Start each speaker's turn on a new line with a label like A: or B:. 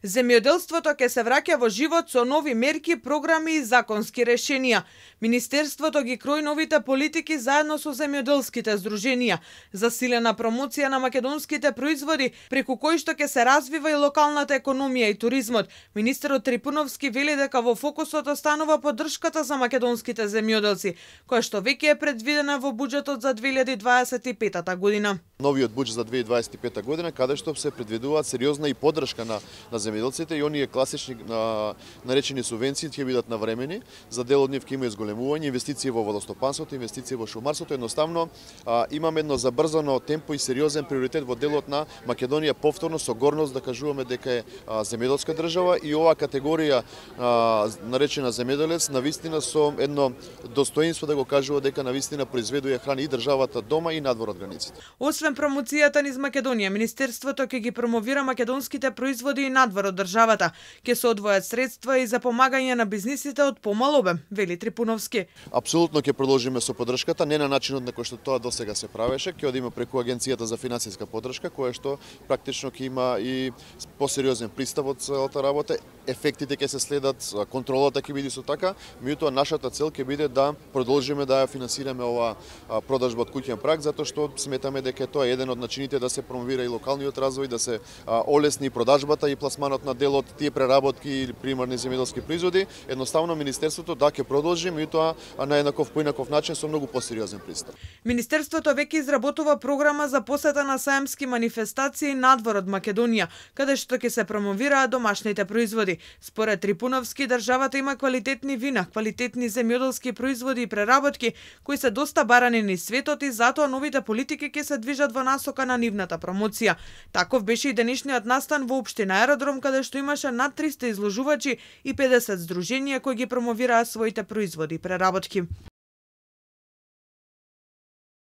A: Земјоделството ќе се враќа во живот со нови мерки, програми и законски решенија. Министерството ги крои новите политики заедно со земјоделските здруженија. Засилена промоција на македонските производи, преку кои што ќе се развива и локалната економија и туризмот. Министерот Трипуновски вели дека во фокусот останува поддршката за македонските земјоделци, која што веќе е предвидена во буџетот за 2025 година.
B: Новиот буџет за 2025 година, каде што се предвидуваат сериозна и поддршка на земјоделците и оние класични наречени субвенции ќе бидат навремени. За дел од нив ќе има изголемување, инвестиции во водостопанството, инвестиции во шумарството. Едноставно имаме едно забрзано темпо и сериозен приоритет во делот на Македонија, повторно со горност да кажуваме дека е земјоделска држава и оваа категорија наречена земјоделец навистина со едно достоинство да го кажува дека навистина произведува храни и државата дома и надвор од границите.
A: Освен промоцијата низ Македонија, Министерството ќе ги промовира македонските производи и надвор од државата. Ќе се одвојат средства и за помагање на бизнисите од помал обем, вели Трипуновски.
B: Апсолутно ќе продолжиме со поддршката, не на начинот на кој што тоа досега се правеше, ќе одиме преку Агенцијата за финансиска поддршка, која што практично ќе има и посериозен пристап од целата работа. Ефектите ќе се следат, контролата ќе биде со така, меѓутоа нашата цел ќе биде да продолжиме да ја финансираме оваа продажба од куќен праг, затоа што сметаме дека тоа е еден од начините да се промовира и локалниот развој, да се олесни продажбата и пласманот на дел од тие преработки или примарни земјоделски производи. Едноставно министерството да ќе продолжи, меѓутоа на еднаков поинаков начин со многу посериозен пристап.
A: Министерството веќе изработува програма за посета на саемски манифестации надвор од Македонија, каде што ќе се промовираат домашните производи. Според Трипуновски, државата има квалитетни вина, квалитетни земјоделски производи и преработки кои се доста барани низ светот и затоа новите политики ќе се движат во насока на нивната промоција. Таков беше и денешниот настан во општина Аеродром, каде што имаше над 300 изложувачи и 50 здруженија кои ги промовираа своите производи и преработки.